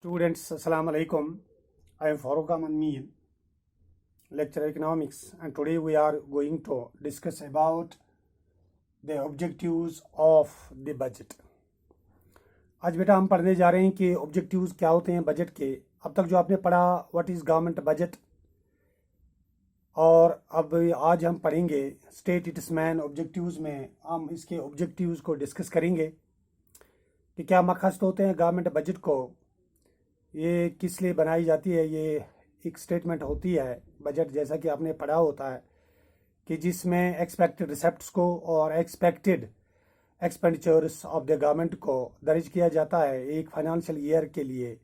Students, Assalamu alaikum. I am Farooq Ahmad Mir, lecturer economics, and today we are going to discuss about the objectives of the budget. आज बेटा हम पढ़ने जा रहे हैं कि ऑब्जेक्टिव्स क्या होते हैं बजट के। अब तक जो आपने पढ़ा व्हाट इज़ गवर्नमेंट बजट, और अब आज हम पढ़ेंगे स्टेट इट्स मैन ऑब्जेक्टिव्स में हम इसके ऑब्जेक्टिव्स को डिस्कस करेंगे कि क्या मकसद होते हैं गवर्नमेंट बजट को, ये किस लिए बनाई जाती है। ये एक स्टेटमेंट होती है बजट, जैसा कि आपने पढ़ा होता है कि जिसमें एक्सपेक्टेड रिसेप्ट्स को और expected expenditures of the government को दर्ज किया जाता है एक फाइनेंशियल ईयर के लिए।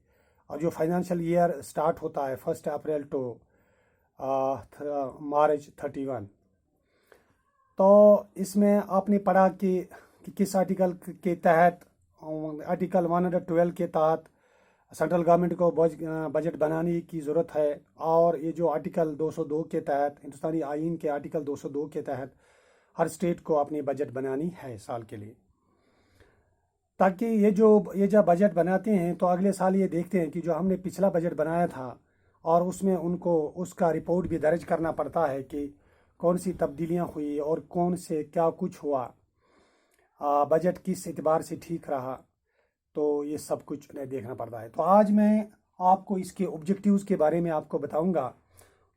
और जो फाइनेंशियल ईयर स्टार्ट होता है 1 अप्रैल टू मार्च 31। तो इसमें आपने पढ़ा कि किस आर्टिकल के तहत, आर्टिकल 112 के तहत सेंट्रल गवर्नमेंट को बजट बनाने की ज़रूरत है, और ये जो आर्टिकल 202 के तहत, हिंदुस्तानी आइन के आर्टिकल 202 के तहत हर स्टेट को अपनी बजट बनानी है साल के लिए, ताकि ये जब बजट बनाते हैं तो अगले साल ये देखते हैं कि जो हमने पिछला बजट बनाया था और उसमें उनको उसका रिपोर्ट भी दर्ज करना पड़ता है कि कौन सी तब्दीलियाँ हुई और कौन से क्या कुछ हुआ, बजट किस एतबार से ठीक रहा, तो ये सब कुछ उन्हें देखना पड़ता है। तो आज मैं आपको इसके ऑब्जेक्टिव्स के बारे में आपको बताऊंगा।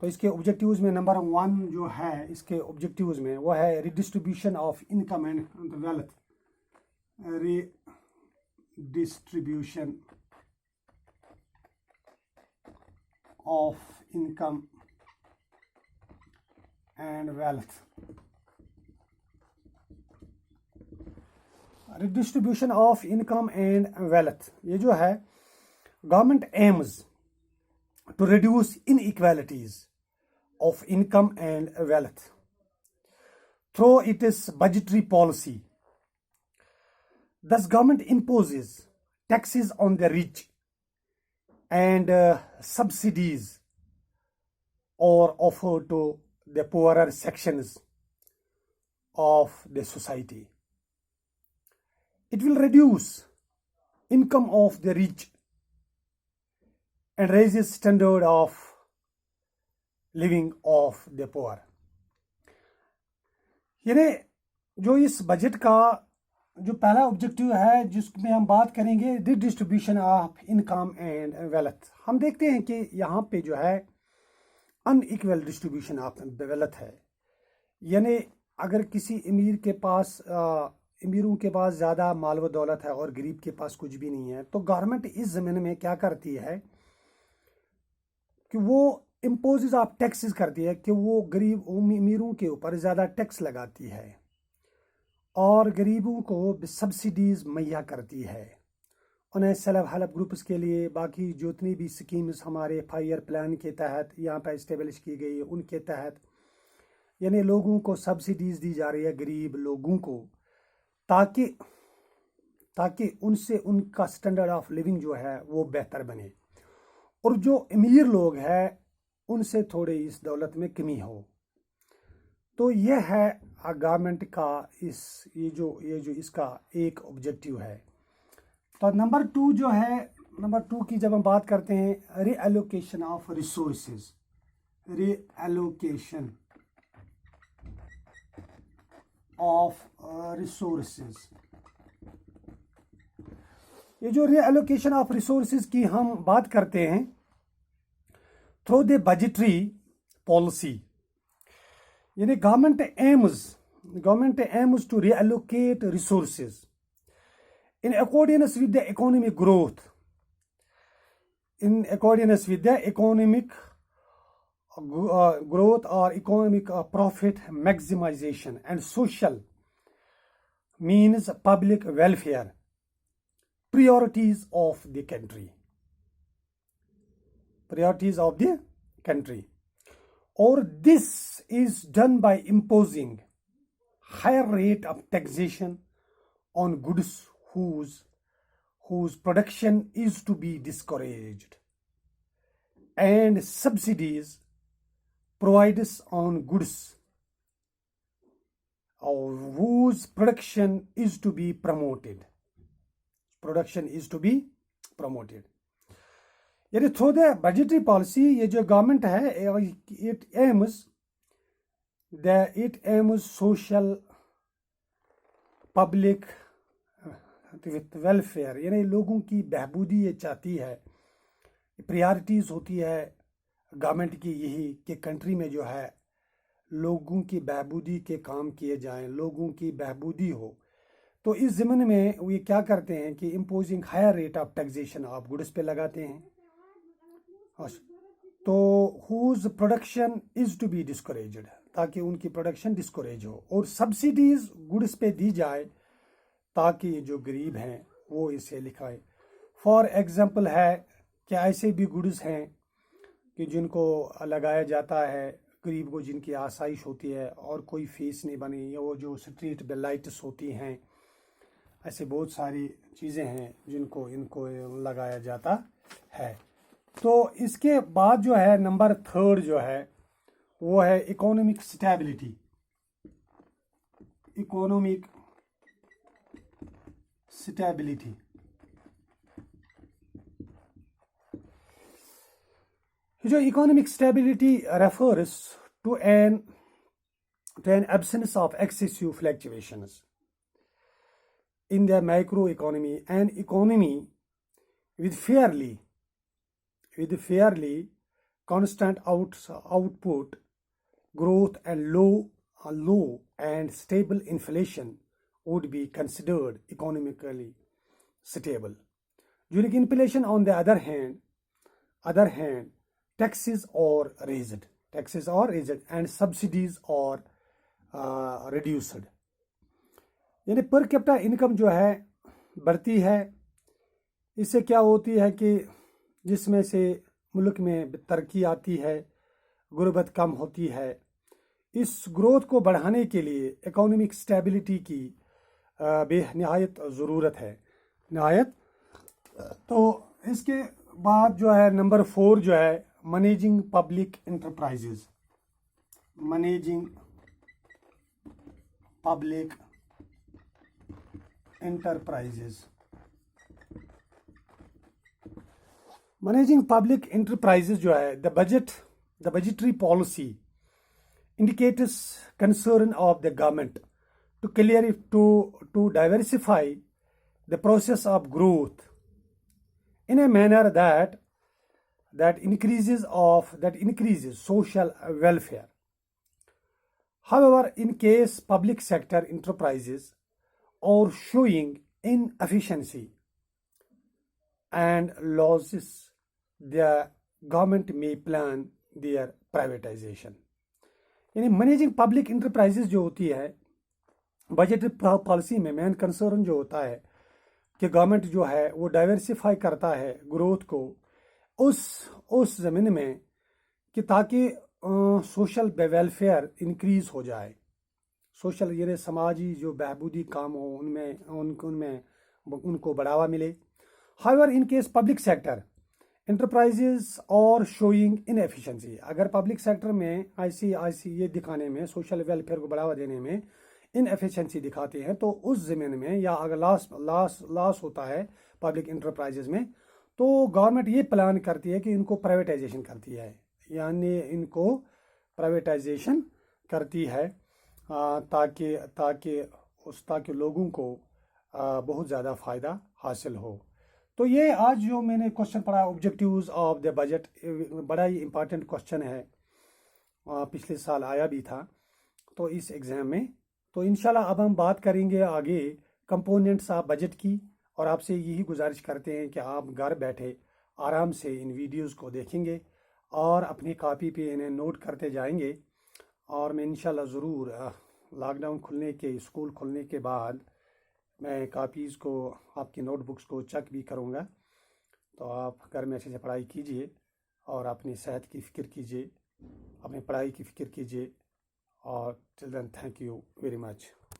तो इसके ऑब्जेक्टिव्स में नंबर 1 जो है इसके ऑब्जेक्टिव्स में वो है redistribution of income and wealth. Redistribution of income and wealth. Redistribution of income and wealth, ये जो है government aims to reduce inequalities of income and wealth through its budgetary policy. Thus, government imposes taxes on the rich and subsidies or offer to the poorer sections of the society. It will reduce income of the rich and raises standard of living of the poor. यानी जो इस budget का जो पहला objective है जिसमें हम बात करेंगे redistribution of income and wealth, हम देखते हैं कि यहाँ पे जो है अनइक्वल डिस्ट्रीब्यूशन ऑफ वेल्थ है। यानी अगर किसी अमीर के पास अमीरों के पास ज़्यादा माल व दौलत है और गरीब के पास कुछ भी नहीं है, तो गवर्नमेंट इस ज़मीन में क्या करती है कि वो इम्पोजेज ऑफ टैक्सेस करती है कि वो गरीब अमीरों के ऊपर ज़्यादा टैक्स लगाती है और गरीबों को सब्सिडीज़ मुहैया करती है। उन्हें सेल्फ हेल्प ग्रुप्स के लिए बाकी जितनी भी स्कीम्स हमारे 5 ईयर प्लान के तहत यहाँ पर इस्टेब्लिश की गई उनके तहत, यानी लोगों को सब्सिडीज़ दी जा रही है गरीब लोगों को, ताकि उनसे उनका स्टैंडर्ड ऑफ लिविंग जो है वो बेहतर बने, और जो अमीर लोग हैं उनसे थोड़े इस दौलत में कमी हो। तो ये है गवर्नमेंट का ये जो इसका एक ऑब्जेक्टिव है। तो नंबर 2 जो है, नंबर 2 की जब हम बात करते हैं reallocation of resources. Reallocation of resources, ये जो रीएलोकेशन ऑफ रिसोर्सेज की हम बात करते हैं through the budgetary policy, यानी government aims to reallocate resources in accordance with the economic growth, or economic profit maximization and social means public welfare priorities of the country. Or this is done by imposing higher rate of taxation on goods whose production is to be discouraged, and subsidies provided on goods whose production is to be promoted. यानी through the budgetary policy ये जो government है it aims social public with welfare, यानी लोगों की बहबूदी ये चाहती है, प्रायोरिटीज़ होती है गवर्नमेंट की यही कि कंट्री में जो है लोगों की बहबूदी के काम किए जाएं, लोगों की बहबूदी हो। तो इस ज़मीन में ये क्या करते हैं कि imposing higher rate of taxation आप गुड्स पे लगाते हैं, तो whose production is to be discouraged, ताकि उनकी प्रोडक्शन डिस्करेज हो, और सब्सिडीज़ गुड्स पे दी जाए ताकि जो गरीब हैं वो इसे लिखाएं। फॉर एग्ज़ाम्पल है कि ऐसे भी गुड्स हैं कि जिनको लगाया जाता है गरीब को, जिनकी आसाइश होती है और कोई फीस नहीं बनी, या वो जो स्ट्रीट लाइट्स होती हैं, ऐसे बहुत सारी चीज़ें हैं जिनको इनको लगाया जाता है। तो इसके बाद जो है नंबर 3 जो है वो है इकोनॉमिक स्टेबिलिटी। इकोनॉमिक स्टेबिलिटी, जो economic stability refers to an absence of excessive fluctuations in the microeconomy, an economy with fairly constant output growth and low and stable inflation would be considered economically stable. During inflation, on the other hand, taxes are raised and subsidies are reduced. यानी per capita income जो है बढ़ती है। इससे क्या होती है कि जिसमें से मुल्क में तरक्की आती है, गुर्बत कम होती है। इस ग्रोथ को बढ़ाने के लिए इकोनॉमिक स्टेबिलिटी की बेनहायत ज़रूरत है, नहायत। तो इसके बाद जो है नंबर 4 जो है managing public enterprises. Managing public enterprises. Managing public enterprises जो है the budgetary policy indicates concern of the government to diversify the process of growth in a manner that increases social welfare. However, in case public sector enterprises or showing inefficiency and losses, the government may plan their privatization. यानी managing public enterprises जो होती है budget policy में main concern जो होता है कि government जो है वो डाइवर्सिफाई करता है ग्रोथ को उस ज़मीन में कि ताकि सोशल वेलफेयर इंक्रीज हो जाए, सोशल यानी समाजी जो बहबूदी काम हो उनमें उनको बढ़ावा मिले। However in case public sector enterprises और शोइंग इनएफिशिएंसी, अगर पब्लिक सेक्टर में ऐसी ये दिखाने में, सोशल वेलफेयर को बढ़ावा देने में इनएफिशिएंसी दिखाते हैं, तो उस ज़मीन में या अगर लॉस होता है पब्लिक इंटरप्राइजेज में, तो गवर्नमेंट ये प्लान करती है कि इनको प्राइवेटाइजेशन करती है, यानी इनको प्राइवेटाइजेशन करती है ताकि लोगों को बहुत ज़्यादा फ़ायदा हासिल हो। तो ये आज जो मैंने क्वेश्चन पढ़ा ऑब्जेक्टिव्स ऑफ द बजट, बड़ा ही इम्पॉर्टेंट क्वेश्चन है, पिछले साल आया भी था तो इस एग्ज़ाम में। तो इंशाल्लाह अब हम बात करेंगे आगे कंपोनेंट्स ऑफ बजट की, और आपसे यही गुजारिश करते हैं कि आप घर बैठे आराम से इन वीडियोस को देखेंगे और अपनी कॉपी पे इन्हें नोट करते जाएंगे। और मैं इंशाल्लाह ज़रूर लॉकडाउन खुलने के, स्कूल खुलने के बाद मैं कापीज़ को, आपकी नोटबुक्स को चेक भी करूँगा। तो आप घर में अच्छे से पढ़ाई कीजिए और अपनी सेहत की फ़िक्र कीजिए, अपनी पढ़ाई की फ़िक्र कीजिए। और children, thank you very much.